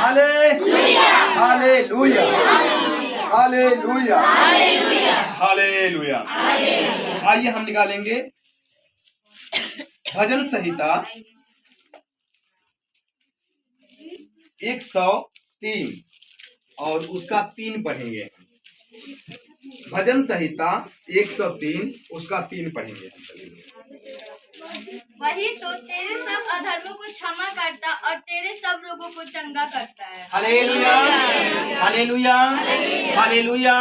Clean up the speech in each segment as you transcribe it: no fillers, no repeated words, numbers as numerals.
Hallelujah hallelujah hallelujah hallelujah. आइए हम निकालेंगे भजन संहिता 103 और उसका 3 पढ़ेंगे। भजन संहिता 103 उसका 3 पढ़ेंगे हम सभी लोग। वही तो तेरे सब अधर्मों को क्षमा करता और तेरे सब रोगों को चंगा करता है। Hallelujah hallelujah hallelujah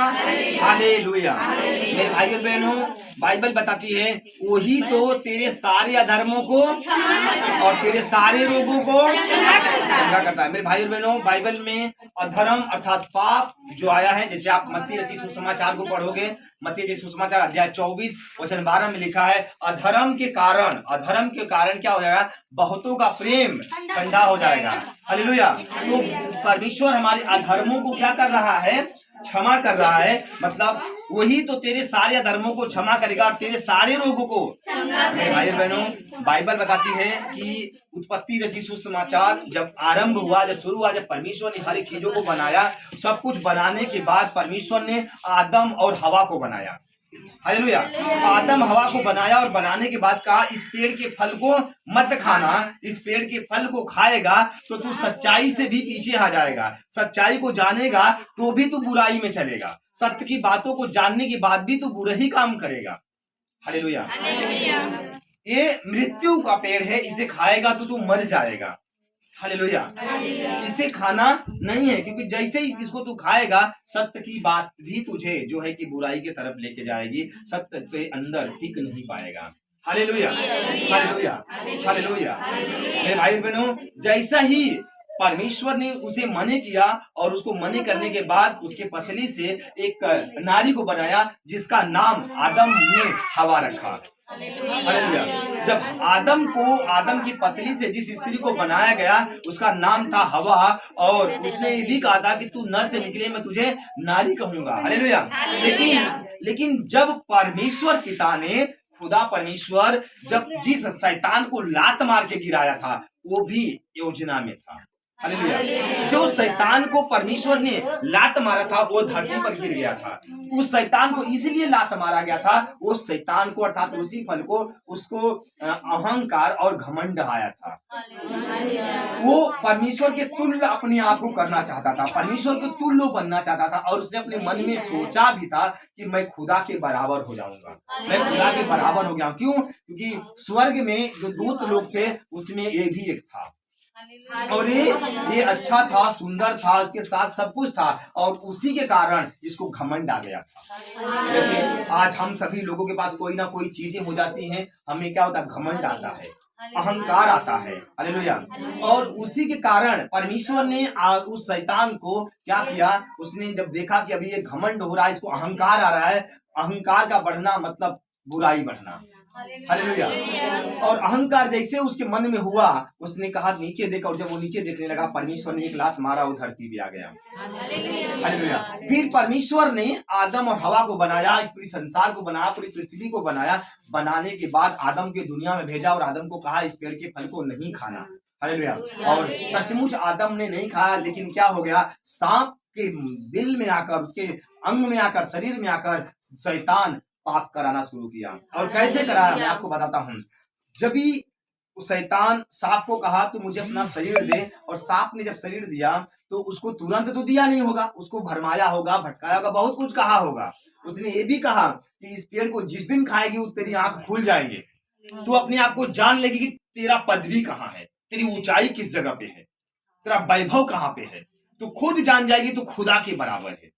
hallelujah. मेरे भाई और बहनों, बाइबल बताती है वही तो तेरे सारे अधर्मों को और तेरे सारे रोगों को चंगा करता है। मेरे भाई और बहनों, बाइबल में अधर्म अर्थात पाप जो आया है, जैसे आप मत्ती रचित सुसमाचार को पढ़ोगे, मत्ती रचित सुसमाचार अध्याय 24 वचन 12 में लिखा है अधर्म के कारण क्या हो जाएगा? बहुतों का प्रेम ठंडा हो जाएगा। हालेलुया। तो परमेश्वर हमारे अधर्मों को क्या कर रहा है? क्षमा कर रहा है। मतलब वही तो तेरे सारे अधर्मों को क्षमा करेगा और तेरे सारे रोगों को। मेरे भाई बहनों, बाइबल बताती है कि उत्पत्ति रचित सुसमाचार जब आरंभ हुआ, जब शुरू हुआ, जब परमेश्वर ने हर एक चीजों को बनाया, सब कुछ बनाने के बाद परमेश्वर ने आदम और हवा को बनाया। हालेलुया। आदम हवा को बनाया और बनाने के बाद कहा इस पेड़ के फल को मत खाना, इस पेड़ के फल को खाएगा तो तू सच्चाई से भी पीछे आ जाएगा, सच्चाई को जानेगा तो भी तू बुराई में चलेगा, सत्य की बातों को जानने के बाद भी तू बुरा ही काम करेगा। हालेलुया। ये मृत्यु का पेड़ है, इसे खाएगा तो तू मर जाएगा। हालेलुया। इसे खाना नहीं है, क्योंकि जैसे ही इसको तू खाएगा सत्य की बात भी तुझे जो है कि बुराई की तरफ लेके जाएगी, सत्य के अंदर टिक नहीं पाएगा। Hallelujah hallelujah hallelujah. मेरे भाई बहनों, जैसा ही परमेश्वर ने उसे मने किया और उसको मने करने के बाद उसके पसली से एक नारी को बनाया जिसका नाम आदम ने हवा रखा। हालेलुया। जब आदम की पसली से जिस स्त्री को बनाया गया उसका नाम था हवा, और उसने ये भी कहा था कि तू नर से निकले मैं तुझे नारी कहूंगा। हालेलुया। लेकिन जब परमेश्वर पिता ने, खुदा परमेश्वर जब जिस शैतान को लात मार के गिराया था वो भी योजना में था। हालेलुया। जो शैतान को परमेश्वर ने लात मारा था वो धरती पर गिर गया था। उस शैतान को इसलिए लात मारा गया था, वो शैतान को अर्थात उसी फल को उसको अहंकार और घमंड आया था। वो परमेश्वर के तुल्य अपने आप को करना चाहता था, परमेश्वर के तुल्य बनना चाहता था, और उसने अपने मन में सोचा भी था कि मैं खुदा के बराबर हो जाऊंगा, मैं खुदा के बराबर हो गया। क्यों? क्योंकि स्वर्ग में जो दूत लोग थे उसमें ये भी एक था, और ये अच्छा था, सुंदर था, उसके साथ सब कुछ था, और उसी के कारण इसको घमंड आ गया था। जैसे आज हम सभी लोगों के पास कोई ना कोई चीजें हो जाती हैं, हमें क्या होता है? घमंड आता है, अहंकार आता है। हालेलुया। और उसी के कारण परमेश्वर ने उस शैतान को क्या किया? उसने जब देखा कि अभी ये घमंड हो रहा है, इसको अहंकार आ रहा है, अहंकार का बढ़ना मतलब बुराई बढ़ना। हालेलुया। और अहंकार जैसे उसके मन में हुआ, उसने कहा नीचे देखा, और जब वो नीचे देखने लगा परमेश्वर ने एक लात मारा, वो धरती भी आ गया। हालेलुया। फिर परमेश्वर ने आदम और हवा को बनाया, पूरी संसार को बनाया, पूरी पृथ्वी को बनाया। बनाने के बाद आदम के दुनिया में भेजा और आदम को कहा इस पेड़ के फल को नहीं खाना। हालेलुया। और सचमुच आदम ने नहीं खाया, लेकिन क्या हो गया? सांप के दिल में आकर, उसके अंग में आकर, शरीर में आकर शैतान पाप कराना शुरू किया। और कैसे कराया मैं आपको बताता हूँ। जब भी शैतान सांप को कहा तू मुझे अपना शरीर दे, और सांप ने जब शरीर दिया तो उसको तुरंत तो दिया नहीं होगा, उसको भरमाया होगा, भटकाया होगा, बहुत कुछ कहा होगा। उसने ये भी कहा कि इस पेड़ को जिस दिन खाएगी वो तेरी आंख खुल जाएंगे, तू अपने आप को जान लेगी कि तेरा पदवी कहाँ है, तेरी ऊंचाई किस जगह पे है, तेरा वैभव कहाँ पे है, तू खुद जान जाएगी तू खुदा के बराबर है।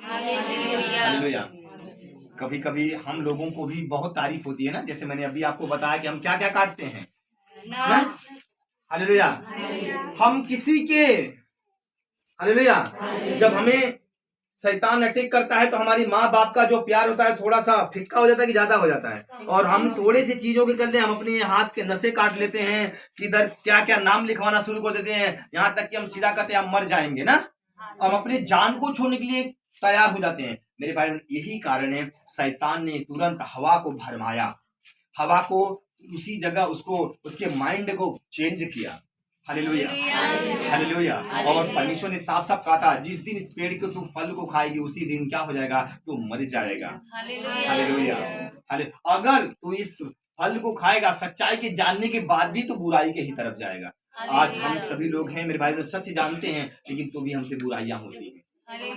हालेलुया। कभी कभी हम लोगों को भी बहुत तारीफ होती है ना, जैसे मैंने अभी आपको बताया कि हम क्या क्या काटते हैं। हालेलुया। हम किसी के, हालेलुया, जब हमें शैतान अटैक करता है तो हमारी माँ बाप का जो प्यार होता है थोड़ा सा फिक्का हो जाता है कि ज्यादा हो जाता है, और हम थोड़े से चीजों के करते हैं, हम अपने हाथ के नसें काट लेते हैं, किधर क्या क्या नाम लिखवाना शुरू कर देते हैं, यहाँ तक कि हम सीधा कहते हैं हम मर जाएंगे ना, हम अपने जान को छोड़ने के लिए तैयार हो जाते हैं। मेरे भाई, यही कारण है शैतान ने तुरंत हवा को भरमाया, हवा को उसी जगह उसको, उसके माइंड को चेंज किया। Hallelujah, hallelujah. और परमेश्वर ने साफ साफ कहा था, जिस दिन इस पेड़ के तू फल को खाएगी उसी दिन क्या हो जाएगा, तू मर जाएगा। हालेलुया, अगर तू इस फल को खाएगा, सच्चाई के जानने के बाद भी तो बुराई के ही तरफ जाएगा। आज हम सभी लोग हैं मेरे भाई लोग, सच जानते हैं, लेकिन तो भी हमसे बुराइयां होती हैं।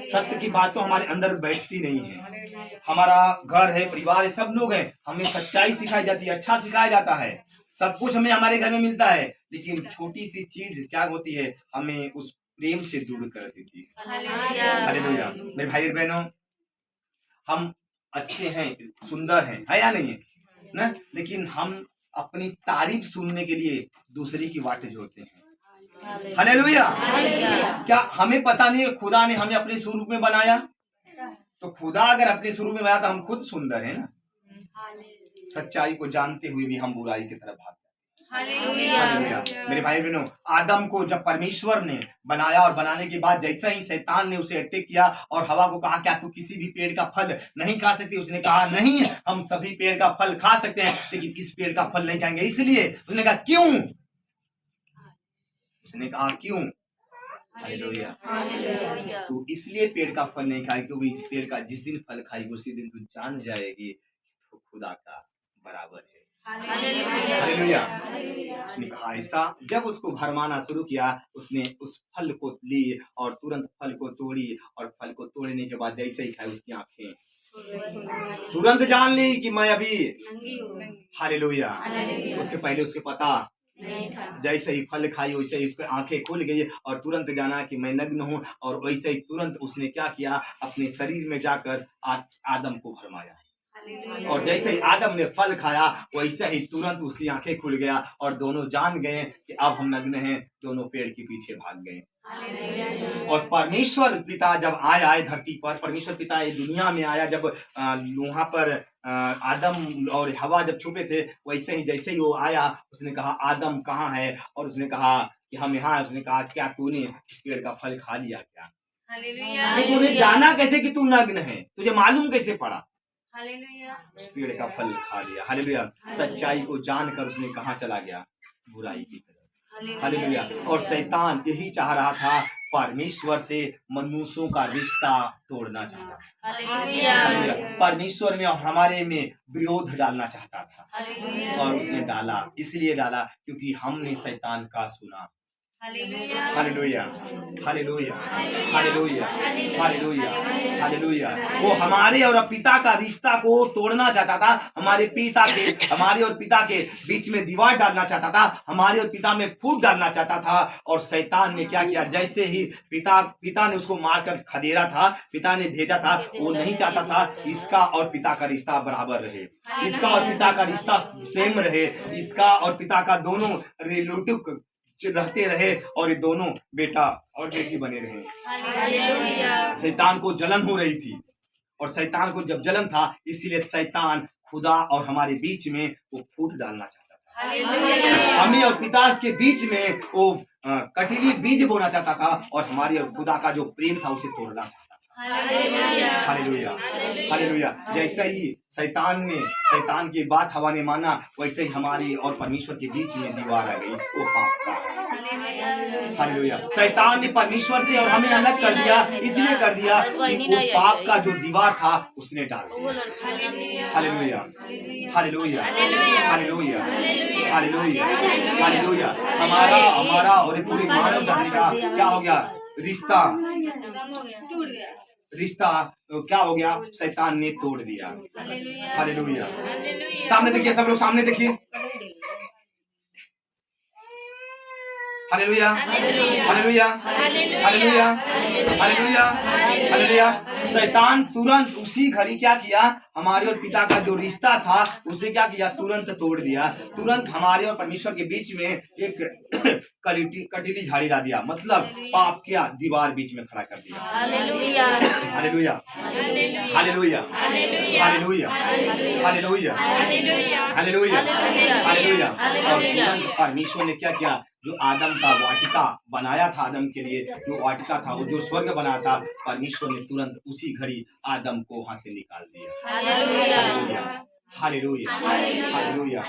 सत्य की बात तो हमारे अंदर बैठती नहीं है। हमारा घर है, परिवार है, सब लोग हैं, हमें सच्चाई सिखाई जाती है, अच्छा सिखाया जाता है, सब कुछ हमें हमारे घर में मिलता है, लेकिन छोटी सी चीज क्या होती है, हमें उस प्रेम से दूर कर देती है। हालेलुया। मेरे भाई और बहनों, हम अच्छे हैं, सुंदर हैं, है या नहीं है ना, लेकिन हम अपनी तारीफ सुनने के लिए दूसरे की वाट जोड़ते हैं। हालेलुया। क्या हमें पता नहीं है खुदा ने हमें अपने स्वरूप में बनाया? तो खुदा अगर अपने स्वरूप में बनाया तो हम खुद सुंदर है ना। सच्चाई को जानते हुए भी हम बुराई की तरफ भागते हैं। हालेलुया। मेरे भाई बहनों, आदम को जब परमेश्वर ने बनाया और बनाने के बाद जैसा ही शैतान ने उसे अटैक किया और हवा को कहा क्या तू किसी भी पेड़ का फल नहीं खा सकती, उसने कहा नहीं, हम सभी पेड़ का फल खा सकते हैं, लेकिन इस पेड़ का फल नहीं खाएंगे। इसलिए उसने कहा क्यों? उसने कहा क्यों? हालेलुया। तू इसलिए पेड़ का फल नहीं खाएगी क्योंकि इस पेड़ का जिस दिन फल खाएगी उसी दिन तू जान जाएगी तो खुदा का बराबर है। हालेलुया। उसने कहा ऐसा। जब उसको भरमाना शुरू किया, उसने उस फल को ली और तुरंत फल को तोड़ी, और फल को तोड़ने के बाद जैसे ही खाई उसकी आंखें तुरंत जान ली कि मैं अभी। हालेलुया। उसके पहले उसके पता जैसे ही फल खाई वैसे ही उसकी आंखें खुल गई और तुरंत जाना कि मैं नग्न हूं, और वैसे ही तुरंत उसने क्या किया, अपने शरीर में जाकर आदम को भरमाया, और जैसे ही आदम ने फल खाया वैसे ही तुरंत उसकी आंखें खुल गया और दोनों जान गए कि अब हम नग्न हैं। दोनों पेड़ के पीछे भाग गए। और परमेश्वर पिता जब आया है धरती पर, परमेश्वर पिता ये दुनिया में आया, जब वहां पर आदम और हवा जब छुपे थे, वैसे ही जैसे ही वो आया उसने कहा आदम कहाँ है, और उसने कहा कि हम यहाँ हैं। उसने कहा क्या तूने इस पेड़ का फल खा लिया क्या? तूने जाना कैसे कि तू नग्न है? तुझे मालूम कैसे पड़ा? पेड़ का फल खा लिया। हालेलुया। सच्चाई को जानकर उसने कहाँ चला गया? बुराई की तरफ। हालेलुया। और शैतान यही चाह रहा था, परमेश्वर से मनुष्यों का रिश्ता तोड़ना चाहता था। हालेलुया। परमेश्वर में और हमारे में विरोध डालना चाहता था, और उसने डाला, इसलिए डाला क्योंकि हमने शैतान का सुना। Hallelujah, hallelujah, hallelujah, hallelujah, hallelujah. वो हमारे और पिता का रिश्ता को तोड़ना चाहता था, हमारे और पिता के बीच में दीवार डालना चाहता था, हमारे और पिता में फूट डालना चाहता था। और शैतान ने क्या किया, जैसे ही पिता ने उसको मारकर खदेड़ा था, पिता ने भेजा था, वो नहीं चाहता था इसका और पिता का रिश्ता बराबर रहे, इसका और पिता का रिश्ता सेम रहे, इसका और पिता का दोनों रिलेटिव रहते रहे, और ये दोनों बेटा और बेटी बने रहे। शैतान को जलन हो रही थी, और शैतान को जब जलन था, इसीलिए शैतान खुदा और हमारे बीच में वो फूट डालना चाहता था। हमें और पिता के बीच में वो कटीली बीज बोना चाहता था, और हमारे और खुदा का जो प्रेम था उसे तोड़ना चाहता था। Hallelujah, hallelujah. जैसे ही शैतान की बात हवा ने माना, वैसे ही हमारे और परमेश्वर के बीच में दीवार आ गई, वो पाप का। हालेलुया। शैतान ने परमेश्वर से और हमें अलग कर दिया, इसलिए कर दिया कि वो पाप का जो दीवार था उसने डाल दिया। Hallelujah, hallelujah, hallelujah, hallelujah, hallelujah. हमारा और पूरी मानव जाति का क्या हो गया? रिश्ता क्या हो गया? शैतान ने तोड़ दिया। हालेलुया। सामने देखिए, सब लोग सामने देखिए। Hallelujah, hallelujah, hallelujah, hallelujah, hallelujah. शैतान तुरंत उसी घड़ी क्या किया, हमारे और पिता का जो रिश्ता था उसे क्या किया, तुरंत तोड़ दिया। तुरंत हमारे और परमेश्वर के बीच में एक कटीली झाड़ी ला दिया, मतलब पाप क्या दीवार बीच में खड़ा कर दिया। Hallelujah, hallelujah, hallelujah, hallelujah, hallelujah, hallelujah, hallelujah. और तुरंत परमेश्वर ने क्या किया, जो आदम का वाटिका बनाया था, आदम के लिए जो वाटिका था, वो जो स्वर्ग बना था, परमेश्वर ने तुरंत उसी घड़ी आदम को वहां से निकाल दिया। Hallelujah, hallelujah, hallelujah.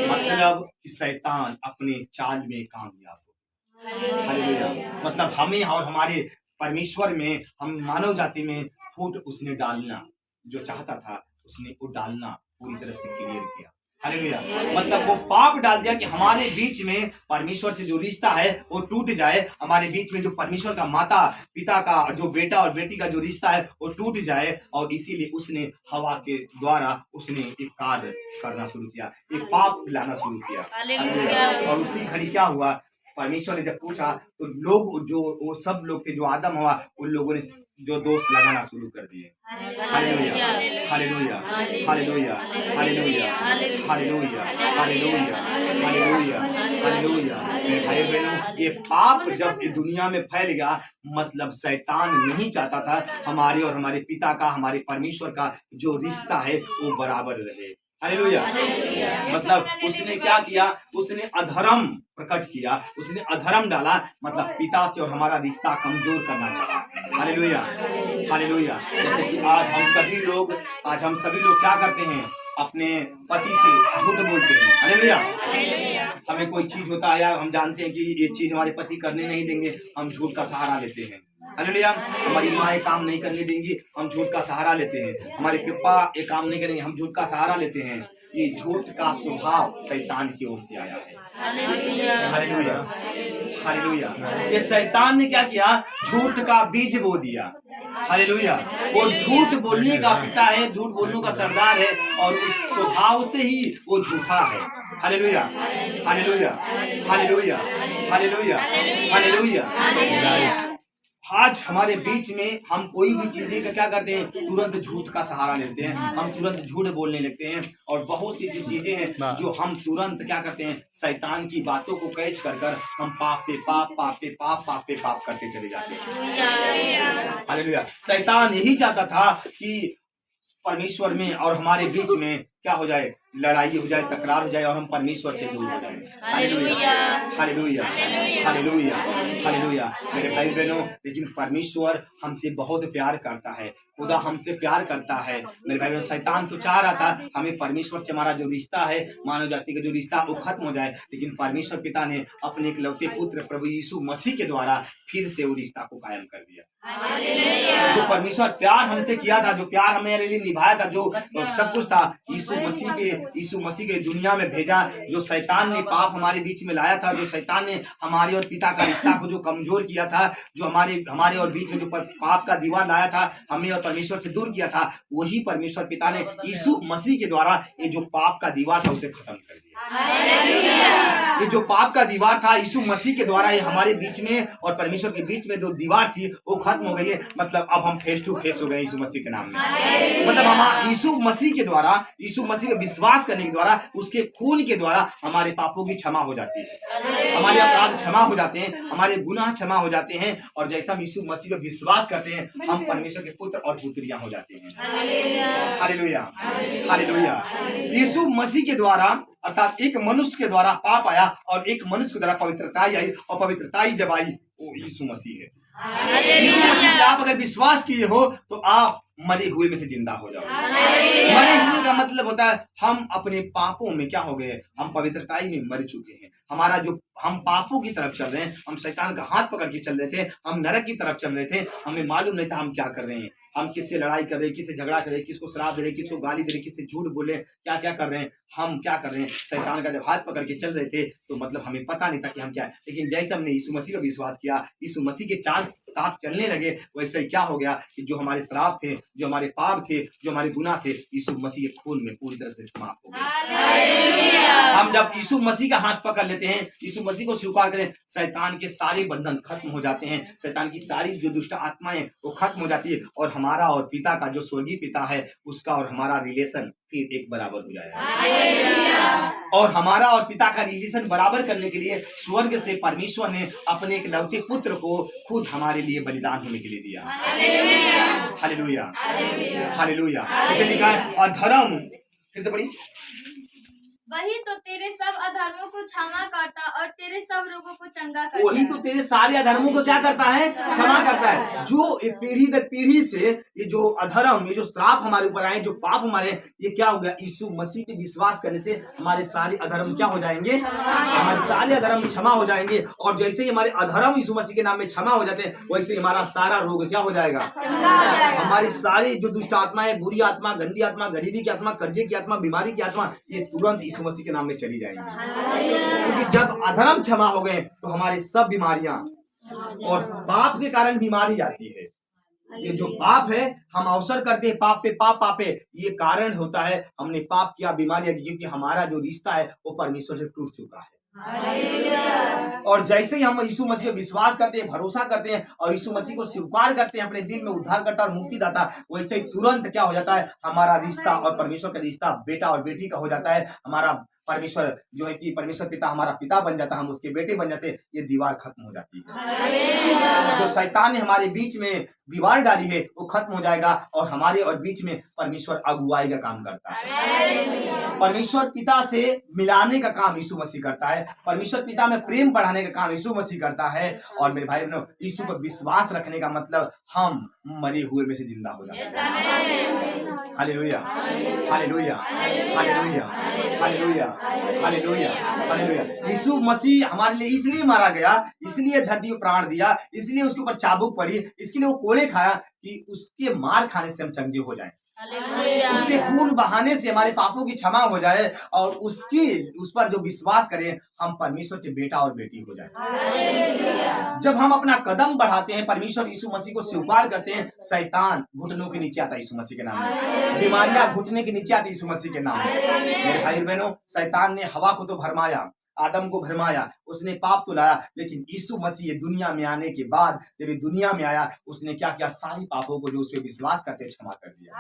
मतलब कि शैतान अपने चाल में कामयाब हो। हालेलुया। मतलब हमें और हमारे परमेश्वर में, हम मानव जाति में फूट उसने डालना जो चाहता था, उसने वो डालना पूरी तरह से क्लियर किया। हालेलुया। मतलब वो पाप डाल दिया कि हमारे बीच में परमेश्वर से जो रिश्ता है वो टूट जाए, हमारे बीच में जो परमेश्वर का माता पिता का, जो बेटा और बेटी का जो रिश्ता है वो टूट जाए। और इसीलिए उसने हवा के द्वारा उसने एक कार्य करना शुरू किया, एक पाप लाना शुरू किया। हालेलुया। और उसी घड़ी क्या हुआ, परमेश्वर ने जब पूछा तो लोग, जो वो सब लोग थे जो आदम हुआ, उन लोगों ने जो दोष लगाना शुरू कर दिए। Hallelujah, hallelujah, hallelujah, hallelujah, hallelujah, hallelujah, hallelujah, hallelujah. मेरे भाई बहनों, ये पाप जब इस दुनिया में फैल गया, मतलब शैतान नहीं चाहता था हमारे और हमारे पिता का, हमारे परमेश्वर का जो रिश्ता है वो बराबर रहे। हालेलुया। मतलब उसने क्या किया, उसने अधर्म प्रकट किया, उसने अधर्म डाला, मतलब पिता से और हमारा रिश्ता कमजोर करना चाहा। Hallelujah, hallelujah. जैसे कि आज हम सभी लोग क्या करते हैं, अपने पति से झूठ बोलते हैं। हालेलुया। हमें कोई चीज होता है, हम जानते हैं कि ये चीज हमारे पति करने नहीं देंगे, हम झूठ का सहारा लेते हैं। हालेलुया। हमारी माँ काम नहीं करने देंगी, हम झूठ का सहारा लेते हैं। हमारे पापा ये काम नहीं करेंगे, हम झूठ का सहारा लेते हैं। ये झूठ का स्वभाव शैतान की ओर से आया है। Hallelujah, hallelujah. ये शैतान ने क्या किया, झूठ का बीज बो दिया। हालेलुया। वो झूठ बोलने का पिता है, झूठ बोलने का सरदार है, और उस स्वभाव से ही वो झूठा है। Hallelujah, hallelujah, hallelujah, hallelujah, hallelujah. आज हमारे बीच में हम कोई भी चीजें का क्या करते हैं, तुरंत झूठ का सहारा लेते हैं, हम तुरंत झूठ बोलने लगते हैं। और बहुत सी ऐसी चीजें हैं जो हम तुरंत क्या करते हैं, शैतान की बातों को कैच कर हम पाप पे पाप, पाप पे पाप, पाप पे पाप करते चले जाते हैं। हालेलुया। शैतान यही चाहता था कि परमेश्वर में और हमारे बीच में क्या हो जाए, लड़ाई हो जाए, तकरार हो जाए, और हम परमेश्वर से दूर हो जाए। Hallelujah, hallelujah, hallelujah, hallelujah. मेरे भाई बहनों, लेकिन परमेश्वर हमसे बहुत प्यार करता है, खुदा हमसे प्यार करता है। मेरे भाई बहनों, शैतान तो चाह रहा था हमें परमेश्वर से हमारा जो रिश्ता है, मानव जाति का जो रिश्ता वो खत्म हो जाए, लेकिन परमेश्वर पिता ने अपने इकलौते पुत्र प्रभु यीशु मसीह के द्वारा फिर से वो रिश्ता को कायम कर दिया। जो परमेश्वर प्यार हमसे किया था, जो प्यार हमारे लिए निभाया था, जो सब कुछ था, यीशु मसीह के दुनिया में भेजा। जो शैतान ने पाप हमारे बीच में लाया था, जो शैतान ने हमारे और पिता का रिश्ता को जो कमजोर किया था, जो हमारे और बीच में जो पाप का दीवार लाया था, हमें और परमेश्वर से दूर किया था, वही परमेश्वर पिता ने यीशु मसीह के द्वारा ये जो पाप का दीवार था उसे खत्म कर दिया। ये जो पाप का दीवार था, यीशु मसीह के द्वारा ये हमारे बीच में और परमेश्वर के बीच में जो दीवार थी वो खत्म हो गई है। मतलब अब हम फेस टू फेस हो गए यीशु मसीह के नाम में। मतलब हम यीशु मसीह के द्वारा, यीशु मसीह में विश्वास करने के द्वारा, उसके खून के द्वारा हमारे पापों की क्षमा हो जाती है, हमारे अपराध क्षमा हो जाते हैं, हमारे गुनाह क्षमा हो जाते हैं। और जैसा हम यीशु मसीह में विश्वास करते हैं, हम परमेश्वर के पुत्र और पुत्रियां हो जाते हैं। Hallelujah, hallelujah. यीशु मसीह के द्वारा, अर्थात एक मनुष्य के द्वारा पाप आया और एक मनुष्य के द्वारा पवित्रता आई, और पवित्रता जब आई वो यीशु मसीह है। यीशु मसीह पे आप अगर विश्वास किए हो तो आप मरे हुए में से जिंदा हो जाओ। मरे हुए का मतलब होता है हम अपने पापों में क्या हो गए, हम पवित्रताई में मर चुके हैं। हमारा जो हम पापों की तरफ चल रहे हैं, हम शैतान का हाथ पकड़ के चल रहे थे, हम नरक की तरफ चल रहे थे, हमें मालूम नहीं था हम क्या कर रहे हैं। हम किससे लड़ाई कर रहे हैं, किससे झगड़ा कर रहे हैं, किसको श्राप दे रहे हैं, किसको गाली दे रहे हैं, किससे झूठ बोले, क्या क्या कर रहे हैं, हम क्या कर रहे हैं। शैतान का जब हाथ पकड़ के चल रहे थे तो मतलब हमें पता नहीं था कि हम क्या है। लेकिन जैसे हमने यीशु मसीह पर विश्वास किया, यीशु मसीह के चाल साथ चलने लगे, वैसे ही क्या हो गया कि जो हमारे श्राप थे, जो हमारे पाप थे, जो हमारे गुनाह थे, यीशु मसीह के खून में पूरी तरह से माफ हो गए। हम जब यीशु मसीह का हाथ पकड़ लेते हैं, यीशु मसीह को स्वीकार करें, शैतान के सारे बंधन खत्म हो जाते हैं, शैतान की सारी जो दुष्ट आत्माएं वो खत्म हो जाती है, और हमारा और पिता का जो स्वर्गीय पिता है उसका और हमारा रिलेशन फिर एक बराबर हो जाएगा। और हमारा और पिता का रिलेशन बराबर करने के लिए स्वर्ग से परमेश्वर ने अपने एक लौते पुत्र को खुद हमारे लिए बलिदान होने के लिए दिया। Hallelujah, hallelujah. इसे लिखा है अधर्म, फिर से पढ़िए, वही तो तेरे सब अधर्मों को क्षमा करता और तेरे सब रोगों को चंगा करता वही तो तेरे सारे अधर्मों को क्या करता है, क्षमा करता है। जो पीढ़ी दर पीढ़ी से ये जो अधर्म, ये जो श्राप हमारे ऊपर आए, जो पाप हमारे, ये क्या हो गया, यीशु मसीह पे विश्वास करने से हमारे सारे अधर्म क्या हो जाएंगे, हमारे सारे अधर्म क्षमा हो जाएंगे। और जैसे ही हमारे अधर्म यीशु मसीह के नाम में क्षमा हो जाते हैं, वैसे ही हमारा सारा रोग क्या हो जाएगा, हमारी सारी जो दुष्ट आत्माएं, बुरी आत्मा, गंदी आत्मा, गरीबी की आत्मा, कर्जे की आत्मा, बीमारी की आत्मा, ये तुरंत यीशु मसीह के नाम में चली जाएंगी। क्योंकि जब अधर्म क्षमा हो गए तो हमारी सब बीमारियां, और पाप के कारण बीमारी आती है, ये जो पाप है, हम अवसर करते हैं पाप पे पाप पापे, ये कारण होता है हमने पाप किया, बीमारियां, क्योंकि हमारा जो रिश्ता है वो परमेश्वर से टूट चुका है। और जैसे ही हम यीशु मसीह पे विश्वास करते हैं, भरोसा करते हैं और यीशु मसीह को स्वीकार करते हैं अपने दिल में उद्धारकर्ता और मुक्तिदाता, वैसे ही तुरंत क्या हो जाता है, हमारा रिश्ता और परमेश्वर का रिश्ता बेटा और बेटी का हो जाता है। हमारा परमेश्वर जो है कि परमेश्वर पिता हमारा पिता बन जाता, हम उसके बेटे बन जाते, ये दीवार खत्म हो जाती है। जो शैतान ने हमारे बीच में दीवार डाली है वो खत्म हो जाएगा और हमारे और बीच में परमेश्वर अगुवाई का काम करता है। परमेश्वर पिता से मिलाने का काम यीशु मसीह करता है। परमेश्वर पिता में प्रेम बढ़ाने का काम यीशु मसीह करता है। और मेरे भाई बहनों, यीशु पर विश्वास रखने का मतलब हम मरे हुए में से जिंदा हो जाते हैं। Hallelujah, hallelujah, hallelujah, hallelujah, hallelujah, hallelujah. Yeshu Masih हमारे लिए इसलिए मारा गया, इसलिए धरती पर प्राण दिया, इसलिए उसके ऊपर चाबुक पड़ी, इसलिए वो कोड़े खाया कि उसके मार खाने से हम चंगे हो जाएं, उसके खून बहाने से हमारे पापों की क्षमा हो जाए और उस पर जो विश्वास करें हम परमेश्वर के बेटा और बेटी हो जाए। जब हम अपना कदम बढ़ाते हैं, परमेश्वर यीशु मसीह को स्वीकार करते हैं, शैतान घुटनों के नीचे आता है यीशु मसीह के नाम में, बीमारियां घुटने के नीचे आती है यीशु मसीह के नाम में। मेरे भाई बहनों, शैतान ने हवा को तो भरमाया, आदम को भरमाया, उसने पाप तो लाया, लेकिन यीशु मसीह ये दुनिया में आने के बाद जब ये दुनिया में आया, उसने क्या किया, सारी पापों को जो उस पर विश्वास करते हैं क्षमा कर दिया।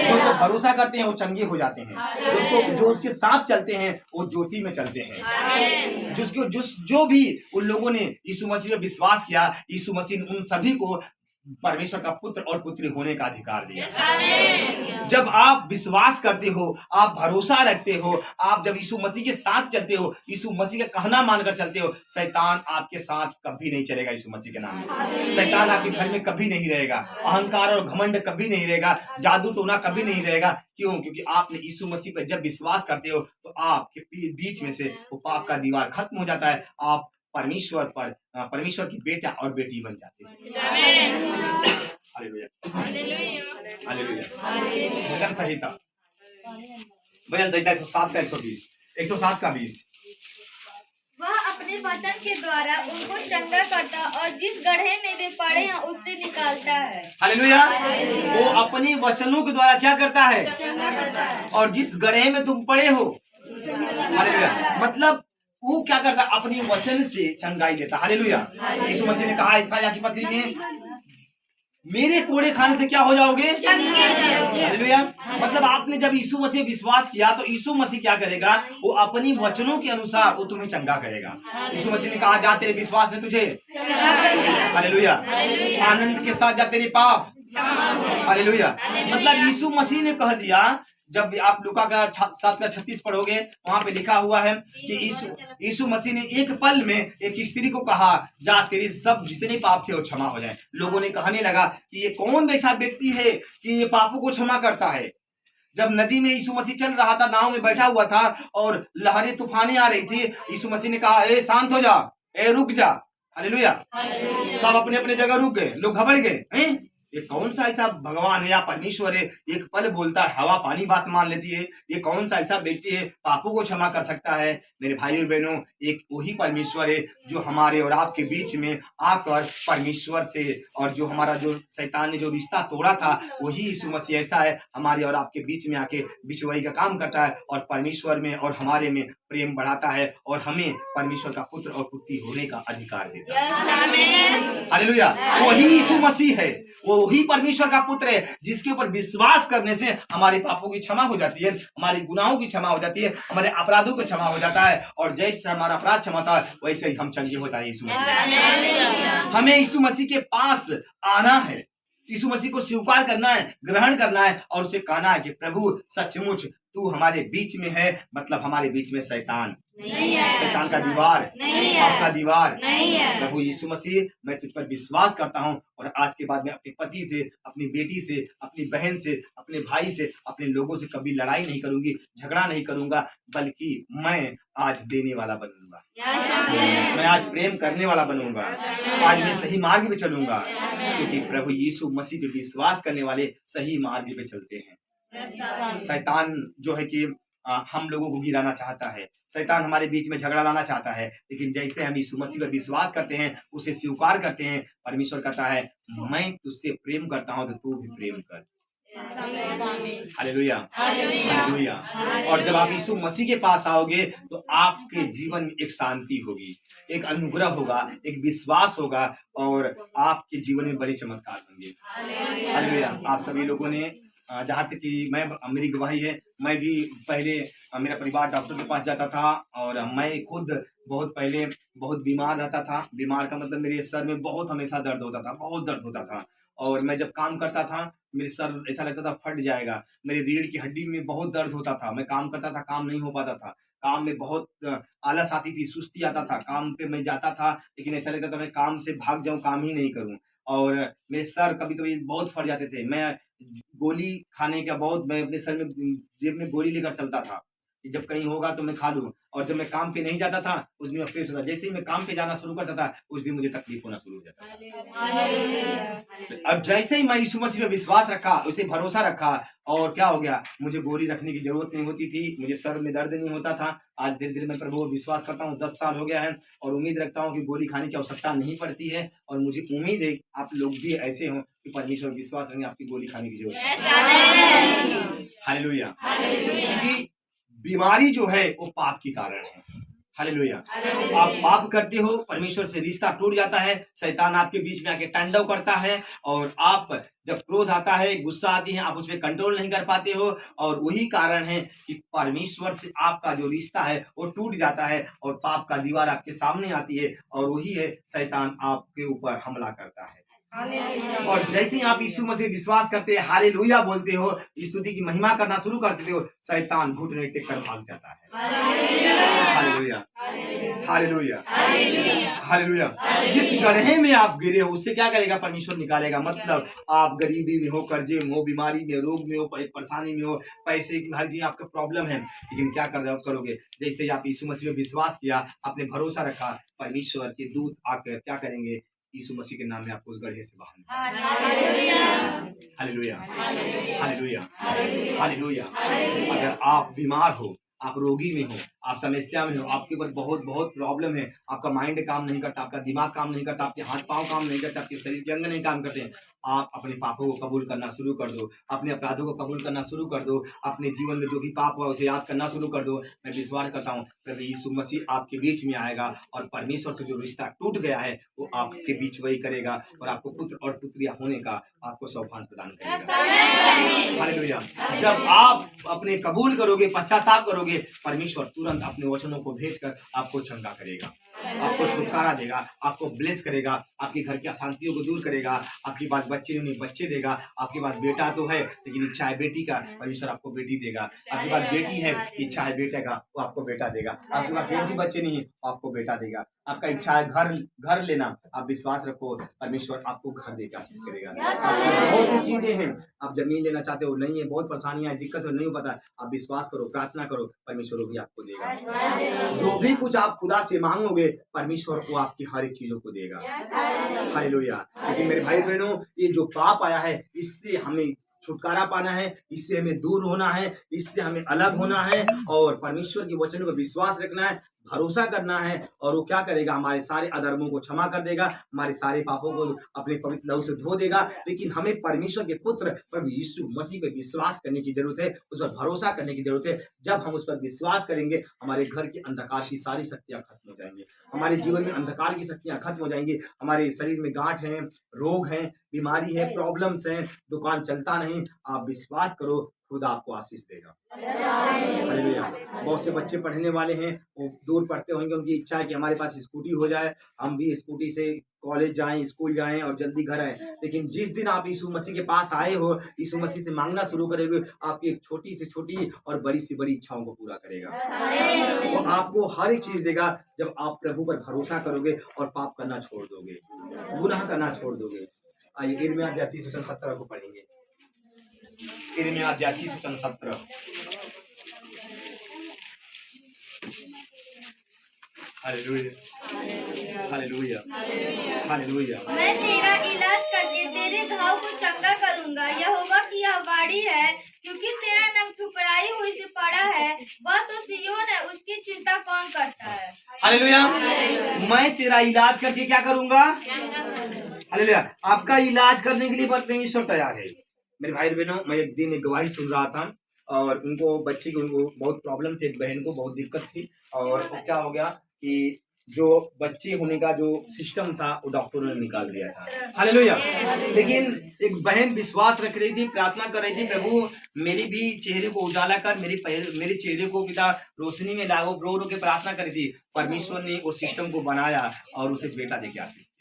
जो उसको भरोसा करते हैं वो चंगे हो जाते हैं, जो उसके साथ चलते हैं वो ज्योति में चलते हैं। जो भी उन लोगों ने यीशु मसीह पे विश्वास किया, यीशु मसीह ने उन सभी को परमेश्वर का पुत्र और पुत्री होने का अधिकार दिया। जब आप विश्वास करते हो, आप भरोसा रखते हो, आप जब यीशु मसीह के साथ चलते हो, यीशु मसीह का कहना मानकर चलते हो, शैतान आपके साथ कभी नहीं चलेगा। यीशु मसीह के नाम में शैतान आपके घर में कभी नहीं रहेगा, अहंकार और घमंड कभी नहीं रहेगा, जादू टोना कभी नहीं रहेगा। क्यों? क्योंकि आपने यीशु मसीह पर जब विश्वास करते हो तो आपके बीच में से वो पाप का दीवार खत्म हो जाता है, आप परमेश्वर की बेटा और बेटी बन जाते हैं। Hallelujah, hallelujah. भजन संहिता 107 का 120, 107 का 20। वह अपने वचन के द्वारा उनको चंगा करता और जिस गड्ढे में वे पड़े हैं उससे निकालता है। हालेलुया। वो अपने वचनों के द्वारा क्या करता है, और जिस गड्ढे में तुम पड़े हो, हालेलुया, मतलब वो क्या करता है, अपनी वचन से चंगाई देता। हालेलुया। यीशु मसीह ने कहा ईसाया की पत्री में, मेरे कोड़े खाने से क्या हो जाओगे, हालेलुया। मतलब आपने जब यीशु मसीह विश्वास किया तो यीशु मसीह क्या करेगा, वो अपनी वचनों के अनुसार वो तुम्हें चंगा करेगा। यीशु मसीह ने कहा, जा तेरे विश्वास ने तुझे, हालेलुया, आनंद के साथ जा तेरे पाप, हालेलुया। मतलब यीशु मसीह ने कह दिया, जब आप लूका का 7:36 पढ़ोगे, वहां पे लिखा हुआ है कि यीशु मसीह ने एक पल में एक स्त्री को कहा, जा तेरे सब जितने पाप थे वो क्षमा हो जाएं। लोगों ने कहने लगा कि ये कौन वैसा व्यक्ति है कि ये पापों को क्षमा करता है। जब नदी में यीशु मसीह चल रहा था, नाव में बैठा हुआ था और लहरें तूफानें आ रही थी, यीशु मसीह ने कहा, ए शांत हो जा, ए रुक जा, हालेलुया। सब अपने अपने जगह रुक गए, लोग घबरा गए, ये कौन सा ऐसा भगवान है या परमेश्वर है, एक पल बोलता है हवा पानी बात मान लेती है, ये कौन सा ऐसा व्यक्ति है पापों को क्षमा कर सकता है। मेरे भाई और बहनों, एक वही परमेश्वर है जो हमारे और आपके बीच में आकर परमेश्वर से, और जो हमारा जो शैतान ने जो रिश्ता तोड़ा था, वही यीशु मसीह ऐसा है, हमारे और आपके बीच में आके बिचवाई का काम करता है और परमेश्वर में और हमारे में प्रेम बढ़ाता है और हमें परमेश्वर का पुत्र और पुत्री होने का अधिकार देता है। हालेलुया। वही यीशु मसीह है, वही परमेश्वर का पुत्र है, जिसके ऊपर विश्वास करने से हमारे पापों की क्षमा हो जाती है, हमारे गुनाहों की क्षमा हो जाती है, हमारे अपराधों की क्षमा हो जाता है, और जैसे हमारा अपराध क्षमा होता है वैसे ही हम चंगे होता है। यीशु मसीह, हमें यीशु मसीह के पास आना है, यीशु मसीह को स्वीकार करना है, ग्रहण करना है और उसे कहना है कि प्रभु सचमुच तू हमारे बीच में है, मतलब हमारे बीच में शैतान नहीं है, शैतान का दीवार नहीं है, आपका दीवार नहीं है। प्रभु यीशु मसीह, मैं तुझ पर विश्वास करता हूँ और आज के बाद मैं अपने पति से, अपनी बेटी से, अपनी बहन से, अपने भाई से, अपने लोगों से कभी लड़ाई नहीं करूंगी, झगड़ा नहीं करूंगा, बल्कि मैं आज देने वाला बनूंगा। मैं आज प्रेम करने वाला बनूंगा। आज मैं सही मार्ग पे चलूंगा, क्योंकि प्रभु यीशु मसीह पे विश्वास करने वाले सही मार्ग पे चलते हैं। शैतान जो है कि हम लोगों को गिराना चाहता है, शैतान हमारे बीच में झगड़ा लाना चाहता है, लेकिन जैसे हम यीशु मसीह पर विश्वास करते हैं, उसे स्वीकार करते हैं, परमेश्वर कहता है मैं तुझसे प्रेम करता हूं तो तू भी प्रेम कर। Hallelujah, hallelujah. और जब आप यीशु मसीह के पास आओगे तो आपके जीवन में एक शांति होगी, एक अनुग्रह होगा, एक विश्वास होगा और आपके जीवन में बड़े चमत्कार होंगे। हालेलुया। आप सभी लोगों ने जहाँ तक कि मेरी गवाही है, मैं भी पहले मेरा परिवार डॉक्टर के पास जाता था और मैं खुद बहुत पहले बहुत बीमार रहता था। बीमार का मतलब मेरे सर में बहुत हमेशा दर्द होता था, बहुत दर्द होता था। और मैं जब काम करता था मेरे सर ऐसा लगता था फट जाएगा, मेरे रीढ़ की हड्डी में बहुत दर्द होता था। मैं काम करता था, काम नहीं हो पाता था, काम में बहुत आलस आती थी, सुस्ती आता था। काम पे मैं जाता था लेकिन ऐसा लगता था मैं काम से भाग जाऊं, काम ही नहीं करूं। और मेरे सर कभी कभी बहुत फट जाते थे। मैं गोली खाने का बहुत, मैं अपने सर में जेब में गोली लेकर चलता था कि जब कहीं होगा तो मैं खा लूं। और जब मैं काम पे नहीं जाता था उस दिन मैं फ्रेश होता, जैसे ही मैं काम पे जाना शुरू करता था उस दिन मुझे तकलीफ होना शुरू हो जाता। अब जैसे ही मैं यीशु मसीह पे विश्वास रखा, उसे भरोसा रखा, और क्या हो गया, मुझे गोली रखने की जरूरत नहीं होती थी, मुझे सर में दर्द नहीं होता था। आज धीरे धीरे मैं प्रभु को विश्वास करता हूँ, 10 साल हो गया है और उम्मीद रखता हूँ कि गोली खाने की आवश्यकता नहीं पड़ती है। और मुझे उम्मीद है आप लोग भी ऐसे हो कि परमेश्वर विश्वास रखेंगे, आपकी गोली खाने की जरूरत है। हालेलुया। क्योंकि बीमारी जो है वो पाप के कारण है। हालेलुया। आप पाप करते हो, परमेश्वर से रिश्ता टूट जाता है, शैतान आपके बीच में आके तांडव करता है और आप जब क्रोध आता है, गुस्सा आती है, आप उसमें कंट्रोल नहीं कर पाते हो। और वही कारण है कि परमेश्वर से आपका जो रिश्ता है वो टूट जाता है और पाप का दीवार आपके सामने आती है और वही है शैतान आपके ऊपर हमला करता है। और जैसे ही आप यीशु मसीह विश्वास करते हैं, हालेलुया बोलते हो, स्तुति की महिमा करना शुरू करते हो, शैतान घुटने टेक कर भाग जाता है। Hallelujah, hallelujah, hallelujah. जिस गड्ढे में आप गिरे हो उससे क्या करेगा, परमेश्वर निकालेगा। मतलब आप गरीबी में हो, कर्जे में हो, बीमारी में, रोग में हो, परेशानी में हो, पैसे की हर चीज आपका प्रॉब्लम है, लेकिन क्या करोगे, जैसे ही आप यीशु मसीह में विश्वास किया, आपने भरोसा रखा, परमेश्वर के दूत आकर क्या करेंगे, यीशु मसीह के नाम में आपको उस गड्ढे से बाहर निकालेंगे। Hallelujah, hallelujah, hallelujah. अगर आप बीमार हो, आप रोगी में हो, आप समस्या में हो, आपके ऊपर बहुत बहुत प्रॉब्लम है, आपका माइंड काम नहीं करता, आपका दिमाग काम नहीं करता, आपके हाथ पांव काम नहीं करते, आपके शरीर के अंग नहीं काम करते, आप अपने पापों को कबूल करना शुरू कर दो, अपने अपराधों को कबूल करना शुरू कर दो, अपने जीवन में जो भी पाप हुआ उसे याद करना शुरू कर दो। मैं विश्वास करता हूँ प्रभु यीशु मसीह आपके बीच में आएगा और परमेश्वर से जो रिश्ता टूट गया है वो आपके बीच वही करेगा और आपको पुत्र और पुत्रिया होने का आपको सौभाग्य प्रदान करेगा। हालेलुया। जब आप अपने कबूल करोगे, पश्चाताप करोगे, परमेश्वर तुरंत अपने वचनों को भेजकर आपको चंगा करेगा, आपको छुटकारा देगा, आपको ब्लेस करेगा, आपके घर की अशांतियों को दूर करेगा, आपके पास बच्चे नहीं बच्चे देगा, आपके पास बेटा तो है लेकिन इच्छा है बेटी का, परमेश्वर आपको बेटी देगा, आपके पास बेटी है, इच्छा है बेटे का, वो आपको बेटा देगा, आपके पास एक भी बच्चे नहीं है, आपको बेटा देगा, आपका इच्छा है घर लेना, आप विश्वास रखो, परमेश्वर आपको घर देकर आशीष करेगा। बहुत सी चीजें हैं, आप जमीन लेना चाहते हो, नहीं है, बहुत परेशानियां हैं, दिक्कत हो, नहीं पता, आप विश्वास करो, प्रार्थना करो, परमेश्वर वो भी आपको देगा। जो भी कुछ आप खुदा से मांगोगे, परमेश्वर वो आपकी हर एक चीजों को देगा। हालेलुया। लेकिन मेरे भाई बहनों, ये जो पाप आया है इससे हमें छुटकारा पाना है, इससे हमें दूर होना है, इससे हमें अलग होना है और परमेश्वर के वचन पर विश्वास रखना है, भरोसा करना है। और वो क्या करेगा, हमारे सारे अधर्मों को क्षमा कर देगा, हमारे सारे पापों को अपने पवित्र लहू से धो देगा। लेकिन हमें परमेश्वर के पुत्र प्रभु यीशु मसीह पर विश्वास करने की जरूरत है, उस पर भरोसा करने की जरूरत है। जब हम उस पर विश्वास करेंगे, हमारे घर के अंधकार की सारी शक्तियां खत्म हो जाएंगी, हमारे जीवन में अंधकार की शक्तियां खत्म हो जाएंगी, हमारे शरीर में गांठ है, रोग है, बीमारी है, प्रॉब्लम्स हैं, दुकान चलता नहीं, आप विश्वास करो, खुदा आपको आशीष देगा। हालेलुया। बहुत से बच्चे पढ़ने वाले हैं, वो दूर पढ़ते होंगे, उनकी इच्छा है कि हमारे पास स्कूटी हो जाए, हम भी स्कूटी से कॉलेज जाएं, स्कूल जाएं और जल्दी घर आए। लेकिन जिस दिन आप यीशु मसीह के पास आए हो, यीशु मसीह से मांगना शुरू करेंगे, आपकी एक छोटी से छोटी और बड़ी से बड़ी इच्छाओं को पूरा करेगा। वो आपको हर एक चीज देगा जब आप प्रभु पर भरोसा करोगे और पाप करना छोड़ दोगे, गुनाह करना छोड़ दोगे। आइए यिर्मयाह 33:17 को पढ़ेंगे। यिर्मयाह 33:17। Hallelujah, hallelujah, hallelujah. मैं तेरा इलाज करके तेरे घाव को चंगा करूंगा। यहोवा की यह वाणी है, क्योंकि तेरा नाम ठुकराई हुई से पड़ा है, वह तो सिय्योन है, उसकी चिंता कौन करता है। हालेलुया। मैं तेरा इलाज करके क्या करूंगा? हालेलुया। आपका इलाज करने के लिए परमेश्वर तैयार है। मेरे भाई बहनों, मैं एक दिन एक गवाही सुन रहा था और उनको बच्चे की उनको बहुत प्रॉब्लम थी, एक बहन को बहुत दिक्कत थी और तो क्या हो गया कि जो बच्चे होने का जो सिस्टम था वो डॉक्टरों ने निकाल दिया था। हालेलुया। लेकिन एक बहन विश्वास रख रही थी, प्रार्थना कर रही थी, प्रभु मेरी भी चेहरे को उजाला कर, मेरे चेहरे को पिता रोशनी में लागो, रो रो के प्रार्थना करी थी। परमेश्वर ने वो सिस्टम को बनाया और उसे बेटा देके आशीष दिया।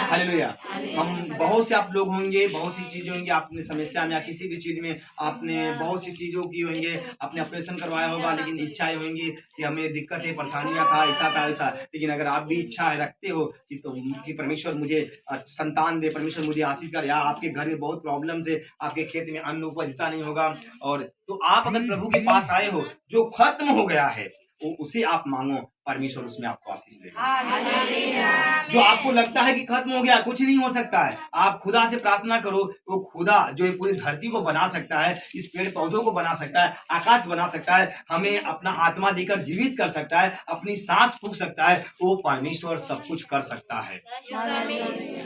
हालेलुया। हम बहुत से आप लोग होंगे, बहुत सी चीजें होंगी, आपने समस्या में या किसी भी चीज में आपने बहुत सी चीजों की होंगे, आपने ऑपरेशन करवाया होगा, लेकिन इच्छाएं होंगी कि हमें दिक्कत है, परेशानियां था, ऐसा था वैसा। लेकिन अगर आप भी इच्छा रखते हो कि परमेश्वर मुझे संतान दे, परमेश्वर मुझे आशीष कर, या आपके घर में बहुत प्रॉब्लम से आपके खेत में अन्न उपजता नहीं होगा, और तो आप अगर प्रभु के पास आए हो, जो खत्म हो गया है वो उसे आप मांगो, परमेश्वर उसमें आपको आशीष देगा। जो आपको लगता है कि खत्म हो गया, कुछ नहीं हो सकता है, आप खुदा से प्रार्थना करो। वो खुदा जो ये पूरी धरती को बना सकता है, इस पेड़ पौधों को बना सकता है, आकाश बना सकता है, हमें अपना आत्मा देकर जीवित कर सकता है, अपनी सांस फूंक सकता है, वो परमेश्वर सब कुछ कर सकता है।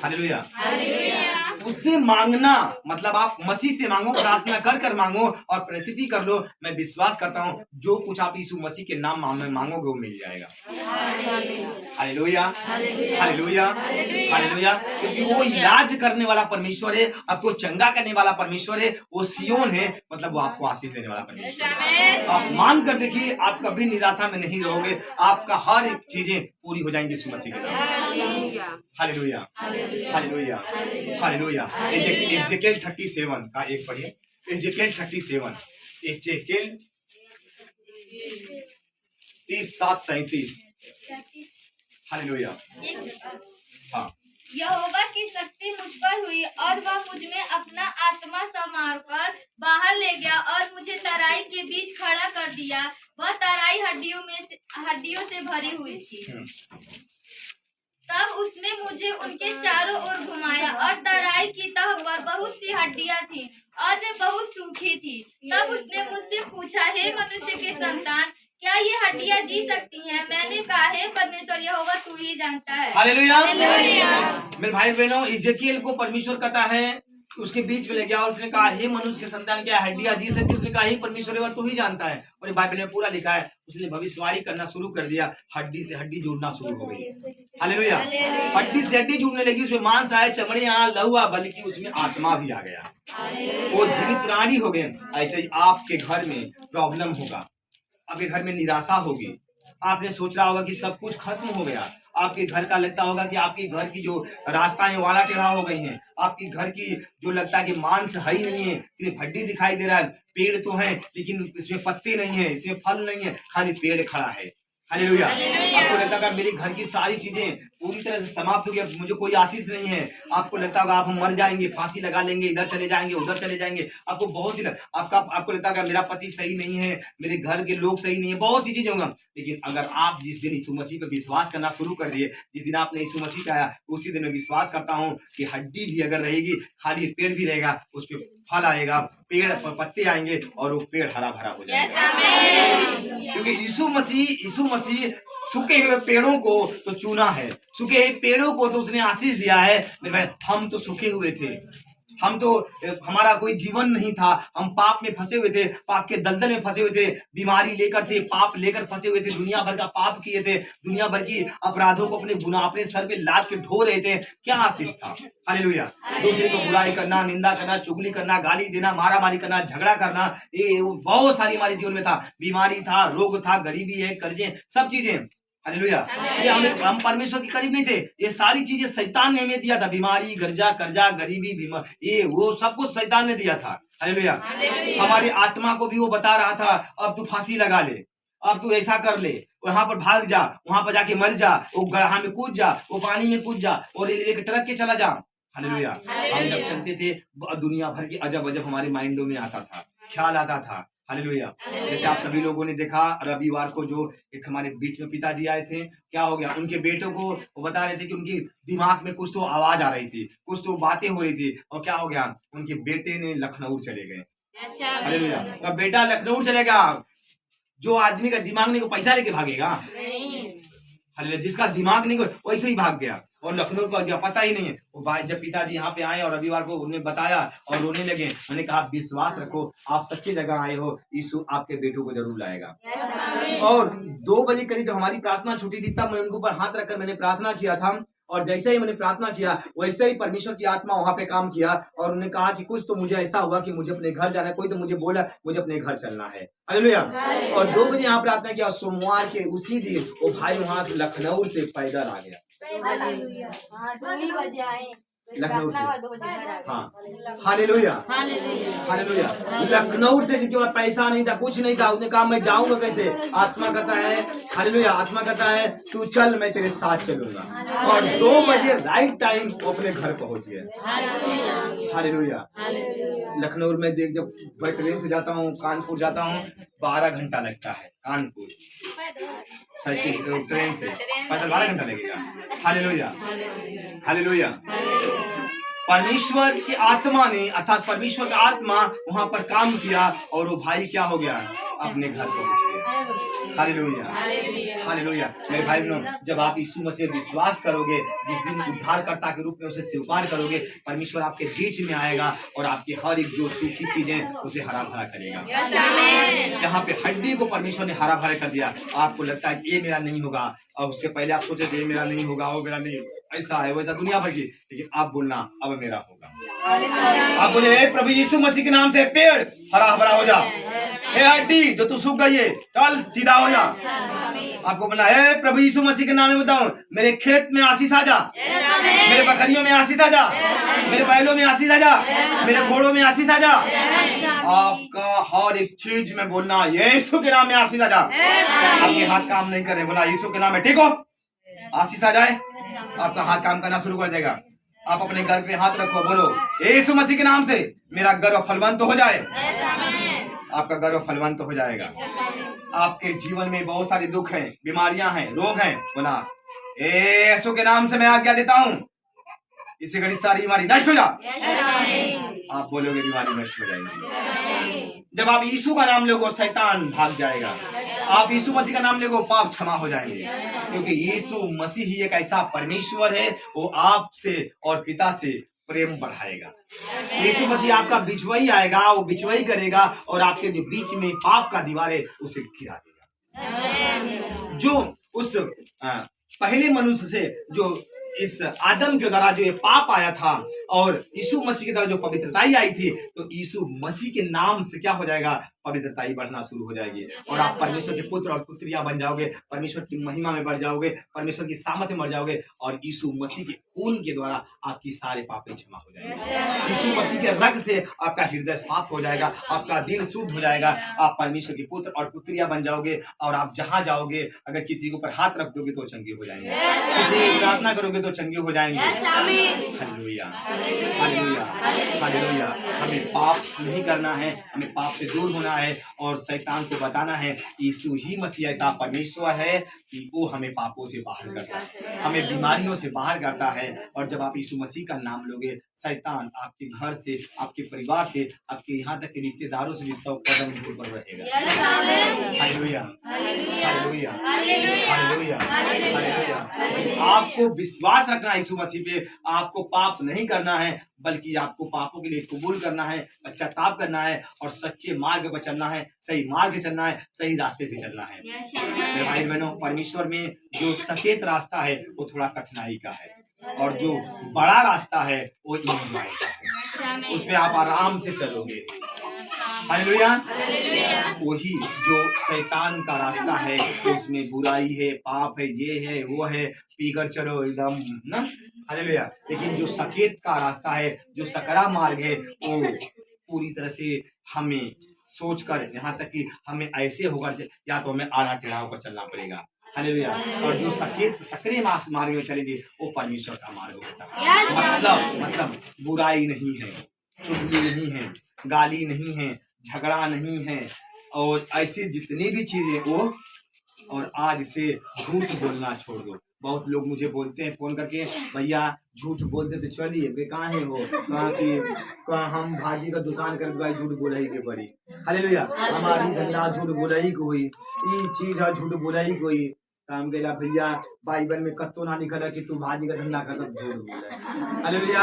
हालेलुया। उससे मांगना मतलब आप मसीह से मांगो, प्रार्थना कर कर मांगो और प्रतिति कर लो। मैं विश्वास करता हूँ जो कुछ आप यीशु मसीह के नाम में मांगोगे वो मिल जाएगा। Hallelujah, hallelujah, hallelujah. क्योंकि वो इलाज करने वाला परमेश्वर है, आपको चंगा करने वाला परमेश्वर है, वो सिय्योन है, मतलब वो आपको आशीष देने वाला परमेश्वर है। आप मांग कर देखिए, आप कभी निराशा में नहीं रहोगे, आपका हर एक चीजें पूरी हो जाएंगी यीशु मसीह के नाम। Hallelujah, hallelujah, hallelujah. एजेकियल 37 का एक पढ़िए। Ezekiel 37, Ezekiel 37:37। हालेलुया। हाँ। यहोवा की शक्ति मुझ पर हुई और वह मुझ में अपना आत्मा समार कर बाहर ले गया और मुझे तराई के बीच खड़ा कर दिया। वह तराई हड्डियों से भरी हुई थी। तब उसने मुझे उनके चारों ओर घुमाया और तराई की तह पर बहुत सी हड्डियां थीं और वे बहुत सूखी थी। तब उसने मुझसे पूछा, हे मनुष्य के संतान, क्या ये हड्डियां जी सकती हैं? मैंने कहा, हे परमेश्वर यहोवा, तू ही जानता है। हालेलुया। मेरे भाई बहनों, इज़ेकियल को परमेश्वर कहता है, उसके बीच में ले गया और उसने कहा, हे मनुष्य के संतान, क्या हड्डियां जी सकती? उसने कहा, हे परमेश्वर यहोवा, तू ही जानता है। और ये बाइबल में पूरा लिखा है, उसने भविष्यवाणी करना शुरू कर दिया, हड्डी से हड्डी जुड़ना शुरू हो गई। हालेलुया। हड्डी से हड्डी जुड़ने लगी, उसमें मांस आए, चमड़े आ, लहू आ, बल्कि उसमें आत्मा भी आ गया, वो जीवित प्राणी हो गए। ऐसे ही आपके घर में प्रॉब्लम होगा, आपके घर में निराशा होगी, आपने सोच रहा होगा कि सब कुछ खत्म हो गया, आपके घर का लगता होगा कि आपके घर की जो रास्ताएं वाला टेढ़ा हो गई हैं, आपकी घर की जो लगता है कि मांस है ही नहीं है, सिर्फ हड्डी दिखाई दे रहा है, पेड़ तो है लेकिन इसमें पत्ते नहीं है, इसमें फल नहीं है, खाली पेड़ खड़ा है। हालेलुया। आपको लगता होगा मेरे घर की सारी चीजें पूरी तरह से समाप्त हो गई, अब मुझे कोई आशीष नहीं है। आपको लगता होगा आप मर जाएंगे, फांसी लगा लेंगे, इधर चले जाएंगे, उधर चले जाएंगे। आपको बहुत ही आपको लगता होगा मेरा पति सही नहीं है, मेरे घर के लोग सही नहीं है, बहुत सी चीजें होंगी। लेकिन अगर आप जिस दिन यीशु मसीह पर विश्वास करना शुरू कर दिए, जिस दिन आपने यीशु मसीह पे आया, उसी दिन मैं विश्वास करता हूँ कि हड्डी भी अगर रहेगी, खाली पेड़ भी रहेगा, उस पर फल आएगा, पेड़ पत्ते आएंगे और वो पेड़ हरा भरा हो जाएगा। क्योंकि यीशु मसीह सूखे हुए पेड़ों को तो चुना है, सूखे हुए पेड़ों को तो उसने आशीष दिया है। मेरे भाई, हम तो सूखे हुए थे, हम तो हमारा कोई जीवन नहीं था, हम पाप में फंसे हुए थे, पाप के दलदल में फंसे हुए थे, बीमारी लेकर थे, पाप लेकर फंसे हुए थे, दुनिया भर का पाप किए थे, दुनिया भर की अपराधों को अपने गुनाह अपने सर पे लाद के ढो रहे थे। क्या आशीष था? हालेलुया। दूसरे को बुराई करना, निंदा करना, चुगली करना, गाली देना, मारामारी करना, झगड़ा करना, ये बहुत सारी हमारे जीवन में था। बीमारी था, रोग था, गरीबी है, कर्जे, सब चीजें। हालेलुया। ये हम परमेश्वर के करीब नहीं थे। ये सारी चीजें शैतान ने हमें दिया था। बीमारी, कर्जा, गरीबी, ये वो सब कुछ शैतान ने दिया था। हालेलुया। हमारी आत्मा को भी वो बता रहा था, अब तू फांसी लगा ले, अब तू ऐसा कर ले, वहां पर भाग जा, वहां पर जाके मर जा, वो गड्ढा में कूद जा, वो पानी में कूद जा, और रेलवे के ट्रक के चला जा। हालेलुया। हम जब चलते थे दुनिया भर की अजब अजब हमारे माइंडों में आता था, ख्याल आता था। हालेलुया। जैसे आप सभी लोगों ने देखा रविवार को जो एक हमारे बीच में पिताजी आए थे, क्या हो गया? उनके बेटों को वो बता रहे थे कि उनकी दिमाग में कुछ तो आवाज आ रही थी, कुछ तो बातें हो रही थी, और क्या हो गया? उनके बेटे ने लखनऊ चले गए। हालेलुया। तो बेटा लखनऊ चले गया। जो आदमी का दिमाग नहीं, को पैसा लेके भागेगा? हालेलुया। जिसका दिमाग नहीं, को वैसे ही भाग गया और लखनऊ को गया, पता ही नहीं है। वो भाई जब पिताजी यहाँ पे आए और रविवार को उन्हें बताया और रोने लगे, मैंने कहा विश्वास रखो, आप सच्ची जगह आए हो, यीशु आपके बेटों को जरूर लाएगा। और 2 बजे करीब जब हमारी प्रार्थना छुट्टी थी, तब मैं उनके ऊपर हाथ रखकर मैंने प्रार्थना किया था, और जैसे ही मैंने प्रार्थना किया वैसे ही परमेश्वर की आत्मा वहां पे काम किया, और उन्होंने कहा कि कुछ तो मुझे ऐसा हुआ कि मुझे अपने घर जाना है। कोई तो मुझे बोला मुझे अपने घर चलना है। हालेलुया। और 2 बजे यहाँ प्रार्थना किया, सोमवार के उसी दिन वो भाई वहां से लखनऊ से पैदल आ गया। लखनऊ से, हाँ। हालेलुया। हालेलुया। लखनऊ से, जिसके पास पैसा नहीं था, कुछ नहीं था, उसने कहा मैं जाऊंगा कैसे? आत्मा कहता है, हालेलुया, आत्मा कहता है तू चल, मैं तेरे साथ चलूंगा। और 2 बजे राइट टाइम वो अपने घर पहुंच गए। हालेलुया। लखनऊ में देख, जब मैं ट्रेन से जाता हूँ, कानपुर जाता हूँ, 12 घंटा लगता है कानपुर ट्रेन से, 12 घंटा लगेगा। हालेलुया। हालेलुया। परमेश्वर की आत्मा ने, अर्थात परमेश्वर का आत्मा वहां पर काम किया, और वो भाई क्या हो गया? अपने घर पहुंच गया। हालेलुया। हालेलुया। मेरे भाई बहनों, जब आप यीशु मसीह में विश्वास करोगे, जिस दिन उद्धारकर्ता के रूप में उसे स्वीकार करोगे, परमेश्वर आपके बीच में आएगा और आपकी हर एक जो सूखी चीजें उसे हरा भरा करेगा। यहाँ पे हड्डी को परमेश्वर ने हरा भरा कर दिया। आपको लगता है कि ये मेरा नहीं होगा, और उससे पहले आप सोचे थे मेरा नहीं होगा, वो मेरा नहीं, ऐसा है वैसा दुनिया भर की, लेकिन आप बोलना अब मेरा होगा। आप बोले हे प्रभु यीशु मसीह के नाम से पेड़ हरा भरा हो जा, हे हड्डी जो तू सूख गई है चल सीधा हो जा। आपको बोला हे प्रभु यीशु मसीह के नाम में बताऊं, मेरे खेत में आशीष आ जा, मेरे बकरियों में आशीष आ जा, मेरे बैलों में आशीष आ जा, मेरे घोड़ों में आशीष आ जा। आपका हर एक चीज में बोलना यीशु के नाम में आशीष आ जा। आपके हाथ काम नहीं कर रहे, बोला यीशु के नाम में ठीक हो, आशीष आ जाए, आपका हाथ काम करना शुरू कर देगा। आप अपने घर पे हाथ रखो, बोलो यीशु मसीह के नाम से मेरा गर्व फलवंत हो जाए। आपका गर्व फलवंत हो जाएगा। आपके जीवन में बहुत सारे दुख हैं, बीमारियां हैं, रोग हैं, बोला यीशु के नाम से मैं आज्ञा देता हूँ, इससे घड़ी सारी बीमारी नष्ट हो जा। आप बोलोगे बीमारी नष्ट हो जाएगी। जब आप यीशु का नाम लोगो शैतान भाग जाएगा। आप यीशु मसीह का नाम लेगो पाप क्षमा हो जाएंगे, क्योंकि यीशु मसीह ही एक ऐसा परमेश्वर है, वो आपसे और पिता से प्रेम बढ़ाएगा। यीशु मसीह आपका बिचवई आएगा, वो बिचवई करेगा और आपके जो बीच में पाप का दीवार है उसे गिरा देगा। जो उस पहले मनुष्य से, जो इस आदम के द्वारा जो ये पाप आया था और यीशु मसीह के द्वारा जो पवित्रताई आई थी, तो यीशु मसीह के नाम से क्या हो जाएगा? पवित्रताई बढ़ना शुरू हो जाएगी और आप परमेश्वर के पुत्र और पुत्रियां बन जाओगे, परमेश्वर की महिमा में बढ़ जाओगे, परमेश्वर की सामर्थ्य में बढ़ जाओगे और यीशु मसीह के खून के द्वारा आपकी सारे पापें क्षमा हो जाएंगे। यीशु मसीह के रक्त से आपका हृदय साफ हो जाएगा, आपका दिल शुद्ध हो जाएगा, आप परमेश्वर के पुत्र और पुत्रियां बन जाओगे और आप जहां जाओगे अगर किसी के ऊपर हाथ रख दोगे तो चंगे हो जाएंगे, किसी की प्रार्थना करोगे तो चंगे हो जाएंगे। Hallelujah, hallelujah, hallelujah. हमें पाप नहीं करना है, हमें पाप से दूर होना है और शैतान को बताना है यीशु ही मसीह ऐसा परमेश्वर है कि वो हमें पापों से बाहर करता है, हमें बीमारियों से बाहर करता है। और जब आप यीशु मसीह का नाम लोगे, शैतान आपके घर से, आपके परिवार से, आपके यहाँ तक के रिश्तेदारों से भी 100 कदम ऊपर रहेगा। Hallelujah, hallelujah, hallelujah, hallelujah. आपको विश्वास रखना है यीशु मसीह पे। आपको पाप नहीं करना है, बल्कि आपको पापों के लिए कबूल करना है, पश्चाताप करना है और सच्चे मार्ग पर चलना है, सही मार्ग चलना है, सही रास्ते से चलना है। मेरे भाई बहनों, परमेश्वर में जो सकेत रास्ता है वो थोड़ा कठिनाई का है, और जो बड़ा रास्ता है वो ईमान का है, उसमें आप आराम से चलोगे। हालेलुया। वही जो शैतान का रास्ता है, उसमें बुराई है, पाप है, ये है, वो है, पीकर चलो एकदम ना। हालेलुया। लेकिन जो सकेत का रास्ता है, जो सकरा मार्ग है, वो पूरी तरह से हमें सोचकर, यहाँ तक कि हमें ऐसे होकर या तो हमें आड़ा टेढ़ा होकर चलना पड़ेगा। हालेलुया। और जो सकरे मार्ग में चलेंगे वो परमेश्वर का मार्ग होता है। मतलब बुराई नहीं है, चुगली नहीं है, गाली नहीं है, झगड़ा नहीं है, और ऐसी जितनी भी चीजें वो। और आज से झूठ बोलना छोड़ दो। बहुत लोग मुझे बोलते हैं फोन करके, भैया झूठ बोलते तो चलिए, वे कहाँ है वो, कहाँ की हम भाजी का दुकान कर भाई झूठ बोला ही के पड़ी। हालेलुया। हमारी धंधा झूठ बोला ही कोई, ये चीज है झूठ बोला ही कोई। काम केला भैया, बाइबल में कत्तो ना लिखा कि तू भाजी का धंधा करता तो झूठ बोला। Hallelujah,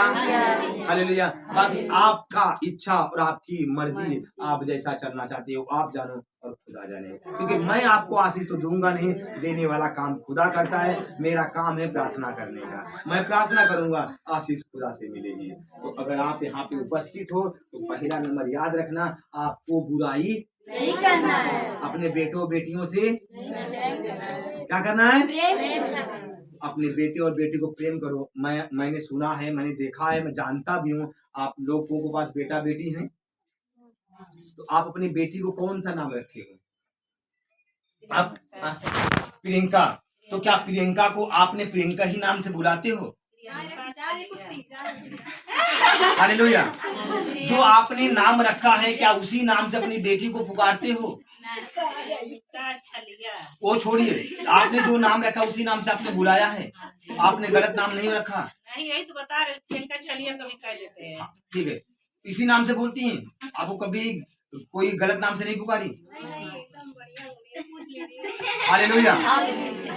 hallelujah. बाकी आपका इच्छा और आपकी मर्जी, आप जैसा चलना चाहते हो आप जानो और खुदा जाने, क्योंकि मैं आपको आशीष तो दूंगा नहीं, देने वाला काम खुदा करता है। मेरा काम है प्रार्थना करने का, मैं प्रार्थना करूंगा, आशीष खुदा से मिलेगी। तो अगर आप यहाँ पे उपस्थित हो तो पहला नंबर याद रखना, आपको बुराई नहीं करना है, अपने बेटों बेटियों से क्या करना है, अपने बेटे और बेटी को प्रेम करो। मैंने सुना है, मैंने देखा है, मैं जानता भी हूँ, आप लोगों के पास बेटा बेटी हैं, तो आप अपनी बेटी को कौन सा नाम रखे हो? आप प्रियंका, तो क्या प्रियंका को आपने प्रियंका ही नाम से बुलाते हो? हालेलुया। जो आपने नाम रखा है, क्या उसी नाम से अपनी बेटी को पुकारते हो? वो छोड़िए, आपने जो नाम रखा उसी नाम से आपने बुलाया है, आपने गलत नाम नहीं रखा। नहीं, यही तो बता रहे, प्रियंका चलिए कभी कह देते हैं। ठीक है, इसी नाम से बोलती हैं, आपको कभी कोई गलत नाम से नहीं पुकारी? Hallelujah,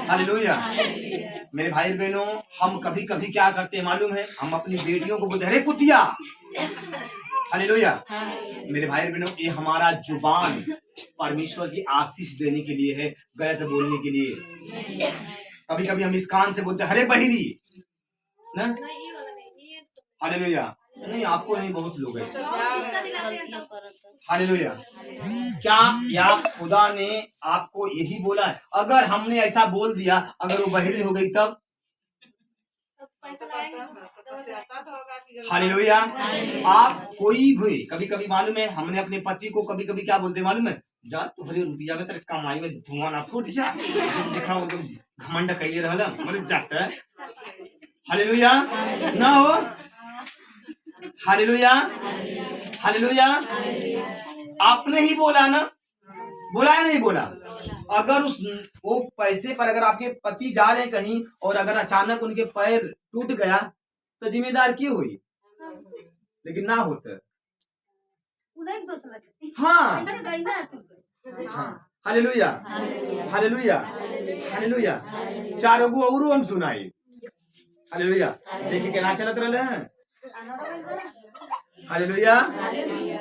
hallelujah. मेरे भाई बहनों, हम कभी कभी क्या करते हैं मालूम है, हम अपनी बेटियों को बोलते, अरे कुतिया। हालेलुया। मेरे भाई बहनों, ये हमारा जुबान परमेश्वर की आशीष देने के लिए है, गलत बोलने के लिए। कभी कभी हम इस कान से बोलते, अरे बहिरी ना। हालेलुया। नहीं, आपको नहीं, बहुत लोग हैं। हालेलुया। क्या या खुदा ने आपको यही बोला है? अगर हमने ऐसा बोल दिया, अगर वो बहिरी हो गई तब? हालेलुया। आप कोई भी कभी कभी मालूम है, हमने अपने पति को कभी कभी क्या बोलते मालूम है, जा तुहरे रुपया में तेरे कमाई में धुआं ना फूट जा, देखा वो घमंड कहिए रहला मर जाता है। हालेलुया ना हो। Hallelujah, hallelujah. आपने ही बोला ना, बोला या नहीं बोला? अगर वो पैसे पर अगर आपके पति जा रहे हैं कहीं और अगर अचानक उनके पैर टूट गया तो जिम्मेदार क्यों हुई? लेकिन ना होता। हाँ, हाँ। Hallelujah, hallelujah, hallelujah. चारों को और हम सुनाई। हालेलुया। देखिए क्या चलत रहे हैं। हालेलुया।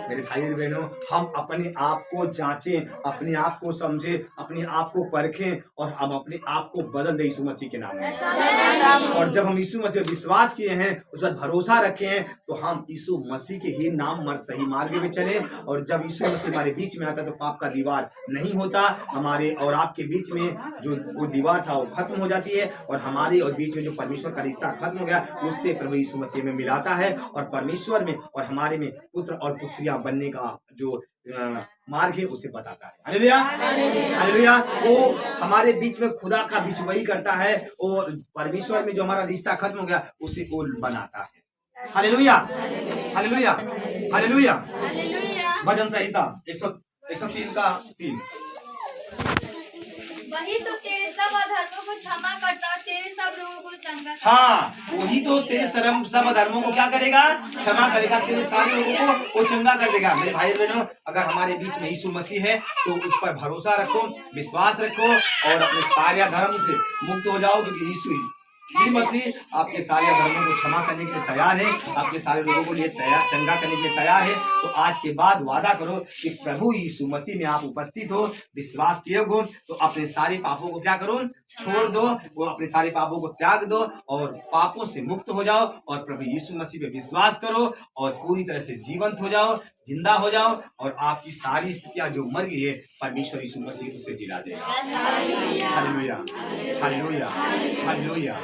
मेरे भाई बहनों, हम अपने आप को जांचें, अपने आप को समझें, अपने आप को परखें और हम अपने आप को बदल दें यीशु मसीह के नाम में। और जब हम यीशु मसीह विश्वास किए हैं, उस पर भरोसा रखे हैं, तो हम यीशु मसीह के ही नाम मर सही मार्ग में चले। और जब यीशु मसीह हमारे बीच में आता तो पाप का दीवार नहीं होता, हमारे और आपके बीच में जो वो दीवार था वो खत्म हो जाती है, और हमारे और बीच में जो परमेश्वर का रिश्ता खत्म हो गया, उससे प्रभु यीशु मसीह में मिलाता है, और परमेश्वर में और हमारे में पुत्र और पुत्रियां बनने का जो मार्ग है उसे बताता है। Hallelujah, hallelujah. वो हमारे बीच में खुदा का बिचवई करता है, और परमेश्वर में जो हमारा रिश्ता खत्म हो गया उसे वो बनाता है। Hallelujah, hallelujah, hallelujah. भजन संहिता 103 का 3। वही तो तेरे सब अधर्मों को क्षमा करता और तेरे सब रोगों को चंगा करता। हाँ, वही तो तेरे सब अधर्मों को क्या करेगा? क्षमा करेगा, तेरे सारे लोगों को वो चंगा कर देगा। मेरे भाई बहनों, अगर हमारे बीच में यीशु मसीह है तो उस पर भरोसा रखो, विश्वास रखो और अपने सारे अधर्म से मुक्त हो जाओ, क्योंकि यीशु मसीह आपके सारे अधर्मों को क्षमा करने के लिए तैयार है, आपके सारे लोगों को लिए तैयार, चंगा करने के लिए तैयार है। तो आज के बाद वादा करो कि प्रभु यीशु मसीह में आप उपस्थित हो, विश्वास किए हो, तो अपने सारे पापों को क्या करो? छोड़ दो, वो अपने सारे पापों को त्याग दो और पापों से मुक्त हो जाओ और प्रभु यीशु मसीह पे विश्वास करो और पूरी तरह से जीवंत हो जाओ, जिंदा हो जाओ और आपकी सारी स्थितियां जो मर गई है परमेश्वर यीशु मसीह उसे जिला देगा। Hallelujah, hallelujah, hallelujah.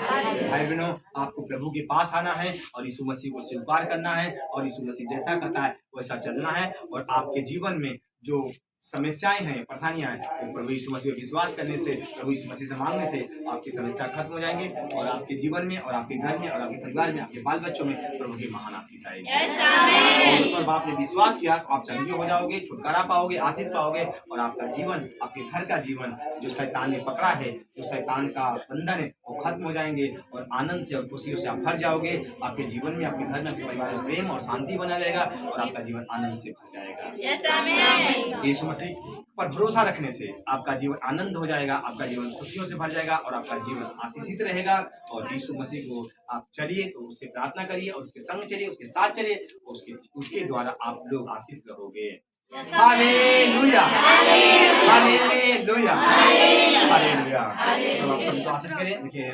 भाई बहनों, आपको प्रभु के पास आना है और यीशु मसीह को स्वीकार करना है और यीशु मसीह जैसा कहता है वैसा चलना है और आपके जीवन में जो समस्याएं हैं, परेशानियां हैं, वो प्रभु यीशु मसीह पर विश्वास करने से, प्रभु यीशु मसीह से मांगने से आपकी समस्या खत्म हो जाएंगे और आपके जीवन में और आपके घर में और आपके परिवार में, आपके बाल बच्चों में प्रभु की महान आशीष आएगी। और उस पर आपने विश्वास किया तो आप चंगे हो जाओगे, छुटकारा पाओगे, आशीष पाओगे और आपका जीवन, आपके घर का जीवन जो शैतान ने पकड़ा है, जो शैतान का बंधन है, वो खत्म हो जाएंगे और आनंद से और खुशियों से आप भर जाओगे। आपके जीवन में, आपके घर में, आपके परिवार में प्रेम और शांति बना रहेगा और आपका जीवन आनंद से भर जाएगा। यीशु मसीह पर भरोसा रखने से आपका जीवन आनंद हो जाएगा, आपका जीवन खुशियों से भर जाएगा और आपका जीवन आशीषित रहेगा। और यीशु मसीह को आप चलिए तो उससे प्रार्थना करिए और उसके संग चलिए, उसके साथ चलिए, उसके द्वारा आप लोग आशीष करोगे। Hallelujah, hallelujah, hallelujah. तो आप सबको आशीष करें। देखिए